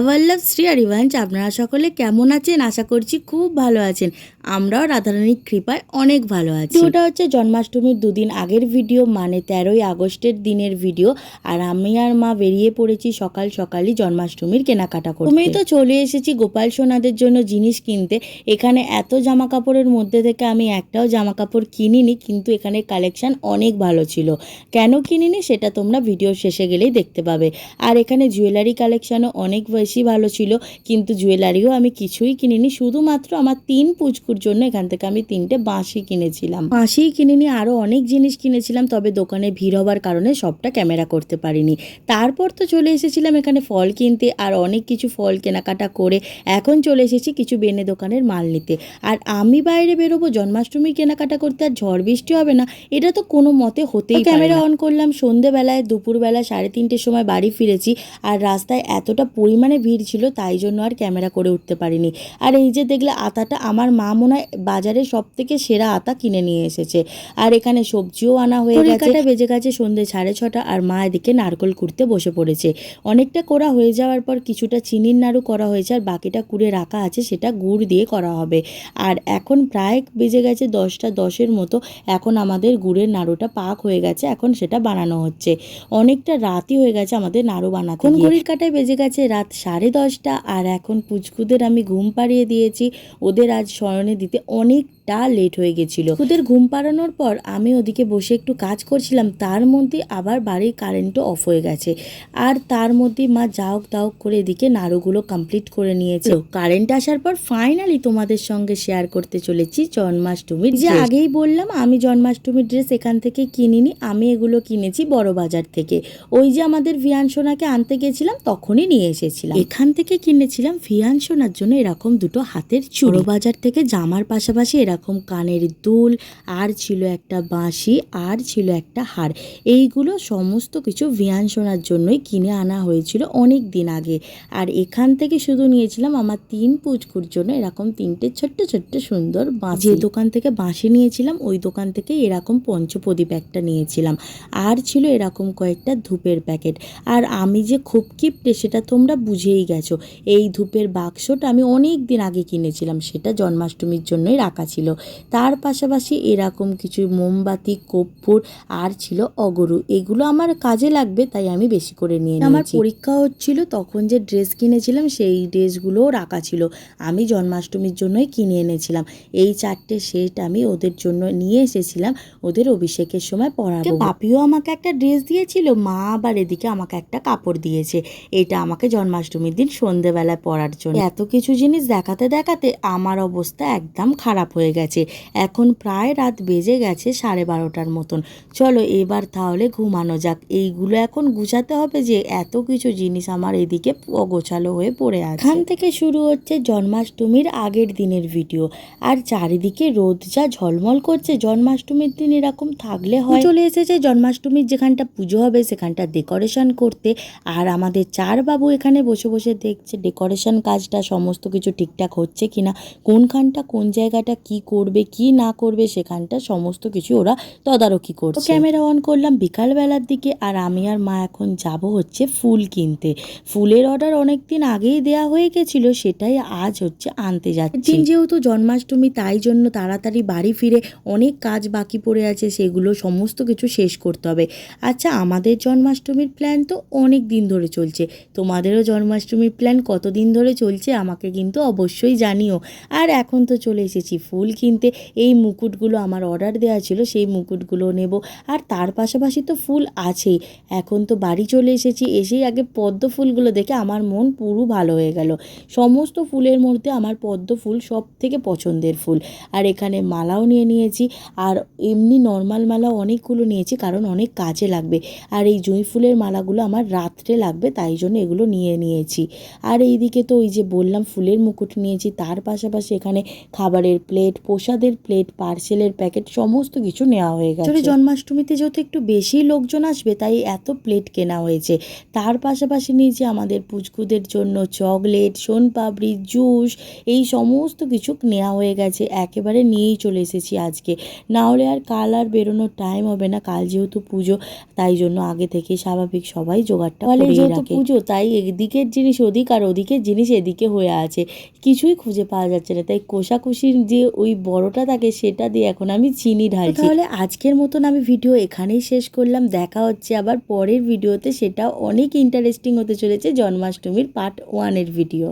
রাধাবল্লভ শ্রী হরিবংশ। আপনারা সকলে কেমন আছেন? আশা করছি খুব ভালো আছেন। আমরাও রাধারানীর কৃপায় অনেক ভালো আছি। ওটা হচ্ছে জন্মাষ্টমীর দুদিন আগের ভিডিও, মানে 13ই আগস্টের দিনের ভিডিও। আর আমি আর মা বেরিয়ে পড়েছি সকাল সকালই জন্মাষ্টমীর কেনাকাটা করতে। আমি তো চলে এসেছি গোপাল সোনাদের জন্য জিনিস কিনতে। এখানে এত জামা কাপড়ের মধ্যে থেকে আমি একটাও জামা কাপড় কিনিনি, কিন্তু এখানে কালেকশন অনেক ভালো ছিল। কেন কিনিনি সেটা তোমরা ভিডিও শেষে গেলেই দেখতে পাবে। আর এখানে জুয়েলারি কালেকশনও অনেক বেশি ভালো ছিল, কিন্তু জুয়েলারিও আমি কিছুই কিনিনি। শুধুমাত্র আমার 3 পুচকুর জন্য এখান থেকে আমি 3টে বাঁশি কিনেছিলাম। বাঁশিই কিনিনি, আরও অনেক জিনিস কিনেছিলাম, তবে দোকানে ভিড় হবার কারণে সবটা ক্যামেরা করতে পারিনি। তারপর তো চলে এসেছিলাম এখানে ফল কিনতে, আর অনেক কিছু ফল কেনাকাটা করে এখন চলে এসেছি কিছু বেনে দোকানের মাল নিতে। আর আমি বাইরে বেরোবো জন্মাষ্টমী কেনাকাটা করতে, আর ঝড় বৃষ্টি হবে না এটা তো কোনো মতে হতেই পারে না। ক্যামেরা অন করলাম সন্ধেবেলায়, দুপুরবেলা 3:30-র সময় বাড়ি ফিরেছি। আর রাস্তায় এতটা পরিমাণে ভিড় ছিল, তাই জন্য আর ক্যামেরা করে উঠতে পারিনি। আর এই যে দেখলে আতাটা, আমার মা মনে হয় বাজারে সব থেকে সেরা আতা কিনে নিয়ে এসেছে। আর এখানে সবজিও আনা হয়ে গেছে। বেজে গেছে সন্ধ্যে 6:30, আর মা এদিকে নারকল কুড়তে বসে পড়েছে। অনেকটা করা হয়ে যাওয়ার পর কিছুটা চিনির নাড়ু করা হয়েছে, আর বাকিটা কুড়ে রাখা আছে, সেটা গুড় দিয়ে করা হবে। আর এখন প্রায় বেজে গেছে 10টা 10-এর মতো। এখন আমাদের গুড়ের নাড়ুটা পাক হয়ে গেছে, এখন সেটা বানানো হচ্ছে। অনেকটা রাতই হয়ে গেছে আমাদের নাড়ু বানাতে। ঘড়ির কাঁটায় বেজে গেছে রাত 10:30, আর এখন পুচকুদের আমি ঘুম পাড়িয়ে দিয়েছি। ওদের আজ শয়নে দিতে অনেকটা লেট হয়ে গেছিল। ওদের ঘুম পাড়ানোর পর আমি ওদিকে বসে একটু কাজ করছিলাম, তার মধ্যে আবার বাড়ির কারেন্টও অফ হয়ে গেছে। আর তার মধ্যে মা যাওক তাওক করে এদিকে নাড়ুগুলো কমপ্লিট করে নিয়েছে। কারেন্ট আসার পর ফাইনালি তোমাদের সঙ্গে শেয়ার করতে চলেছি জন্মাষ্টমীর। যে আগেই বললাম আমি জন্মাষ্টমীর ড্রেস এখান থেকে কিনিনি, আমি এগুলো কিনেছি বড় বাজার থেকে। ওই যে আমাদের ভিয়ানসোনাকে আনতে গেছিলাম তখনই নিয়ে এসেছিলাম। এখান থেকে কিনেছিলাম ভিয়ানসোনার জন্য এরকম দুটো হাতের চুড়ি। বাজার থেকে জামার পাশাপাশি এরকম কানের দুল, আর ছিল একটা বাঁশি, আর ছিল একটা হার। এইগুলো সমস্ত কিছু ভিয়ানসোনার জন্যই কিনে আনা হয়েছিল অনেক দিন আগে। আর এখান থেকে শুধু নিয়েছিলাম আমার 3 পুচকুর জন্য এরকম 3টে ছোট্ট ছোট্ট সুন্দর বাঁশি। যে দোকান থেকে বাঁশি নিয়েছিলাম ওই দোকান থেকে এরকম পঞ্চপ্রদীপ একটা নিয়েছিলাম, আর ছিল এরকম কয়েকটা ধূপের প্যাকেট। আর আমি যে খুব কিপটে সেটা তোমরা বুঝেই গেছো। এই ধূপের বাক্সটা আমি অনেক দিন আগে কিনেছিলাম, সেটা জন্মাষ্টমীর জন্যই রাখা ছিল। তার পাশাপাশি এরকম কিছু মোমবাতি, কর্পূর, আর ছিল অগরু। এগুলো আমার কাজে লাগবে তাই আমি বেশি করে নিয়ে নিয়েছি। আমার পরীক্ষা হচ্ছিল তখন যে ড্রেস কিনেছিলাম সেই ড্রেসগুলোও রাখা ছিল, আমি জন্মাষ্টমীর জন্যই কিনে এনেছিলাম। এই 4টে সেট আমি ওদের জন্য নিয়ে এসেছিলাম, ওদের অভিষেকের সময় পরাবো। পাপিও আমাকে একটা ড্রেস দিয়েছিল, মা আবার এদিকে আমাকে একটা কাপড় দিয়েছে, এটা আমাকে জন্মাষ্টমীর দিন সন্ধেবেলায় পরার জন্য। এত কিছু জিনিস দেখাতে দেখাতে আমার অবস্থা একদম খারাপ হয়ে গেছে। এখন প্রায় রাত বেজে গেছে 12:30-র মতন। চলো এবার তাহলে ঘুমানো যাক। এইগুলো এখন গুছাতে হবে, যে এত কিছু জিনিস আমার এদিকে অগোছালো হয়ে পড়ে আছে। এখান থেকে শুরু হচ্ছে জন্মাষ্টমীর আগের দিনের ভিডিও। আর চারিদিকে রোদ যা ঝলমল করছে, জন্মাষ্টমীর দিন এরকম থাকলে হয়। চলে এসেছে জন্মাষ্টমীর যেখানটা পুজো হবে সেখানটা ডেকোরেশন করতে। আর আমাদের 4 বাবু এখানে বসে বসে দেখছে ডেকোরেশন কাজটা সমস্ত কিছু ঠিকঠাক হচ্ছে কিনা, কোনখানটা কোন জায়গাটা কি করবে কি না করবে সেখানটা সমস্ত কিছু ওরা তদারকি করছে। ক্যামেরা অন করলাম বিকালবেলার দিকে, আর আমি আর মা এখন যাব হচ্ছে ফুল কিনতে। ফুলের অর্ডার অনেক দিন আগেই দেওয়া হয়ে গেছিল, সেটাই আজ হচ্ছে আনতে যাচ্ছি। যেহেতু জন্মাষ্টমী তাই জন্য তাড়াতাড়ি বাড়ি ফিরে অনেক কাজ বাকি পড়ে আছে, সেগুলো সমস্ত কিছু শেষ করতে হবে। আচ্ছা, আমাদের জন্মাষ্টমীর প্ল্যান তো অনেক দিন ধরে চলছে, তোমাদেরও জন্মাষ্টমীর প্ল্যান কতদিন ধরে চলছে আমাকে কিন্তু অবশ্যই জানিও। আর এখন তো চলে এসেছি ফুল কিনতে। এই মুকুটগুলো আমার অর্ডার দেওয়া ছিল, সেই মুকুটগুলো নেব। আর তার পাশাপাশি তো ফুল আছেই। এখন তো বাড়ি চলে এসেছি, এসেই আগে পদ্ম ফুলগুলো দেখে আমার মন পুরো ভালো হয়ে গেল। সমস্ত ফুলের মধ্যে আমার পদ্ম ফুল সব থেকে পছন্দের ফুল। আর এখানে মালাও নিয়ে নিয়েছি, আর এমনি নর্মাল মালাও অনেকগুলো নিয়েছি, কারণ অনেক কাজে লাগবে। আর এই জুঁই ফুলের মালাগুলো আমার রাত্রে লাগবে, তাই জন্য এগুলো নিয়ে নিয়েছি। আর এইদিকে তো ওই যে বললাম ফুলের মুকুট নিয়েছি, তার পাশাপাশি এখানে খাবারের প্লেট, প্রসাদের প্লেট, পার্সেলের প্যাকেট সমস্ত কিছু নেওয়া হয়ে গেছে। জন্মাষ্টমীতে যেহেতু একটু বেশি লোকজন আসবে তাই এত প্লেট কেনা হয়েছে। তার পাশাপাশি নিয়েছি আমাদের পুচকুদের জন্য চকলেট, সোনপাপড়ি, জুস, এই সমস্ত কিছু নেওয়া হয়ে গেছে। একেবারে নিয়েই চলে এসেছি আজকে, না হলে আর কাল আর বেরোনোর টাইম হবে না। কাল যেহেতু পুজো, তাই জন্য আগে থেকে স্বাভাবিক সবাই জোগাড়টা করেই রাখে। পুজো তাই একদিকের জিনিস ওদিক আর ওদিকের জিনিস এদিকে হয়ে আছে, কিছুই খুঁজে পাওয়া যাচ্ছে না। তাই কোষাকুষির যে ওই বড়টা থাকে সেটা দিয়ে এখন আমি চিনি ঢালছি। তাহলে আজকের মতন আমি ভিডিও এখানেই শেষ করলাম। দেখা হচ্ছে আবার পরের ভিডিওতে, সেটা অনেক ইন্টারেস্টিং হতে চলেছে, জন্মাষ্টমীর পার্ট 1 এর ভিডিও।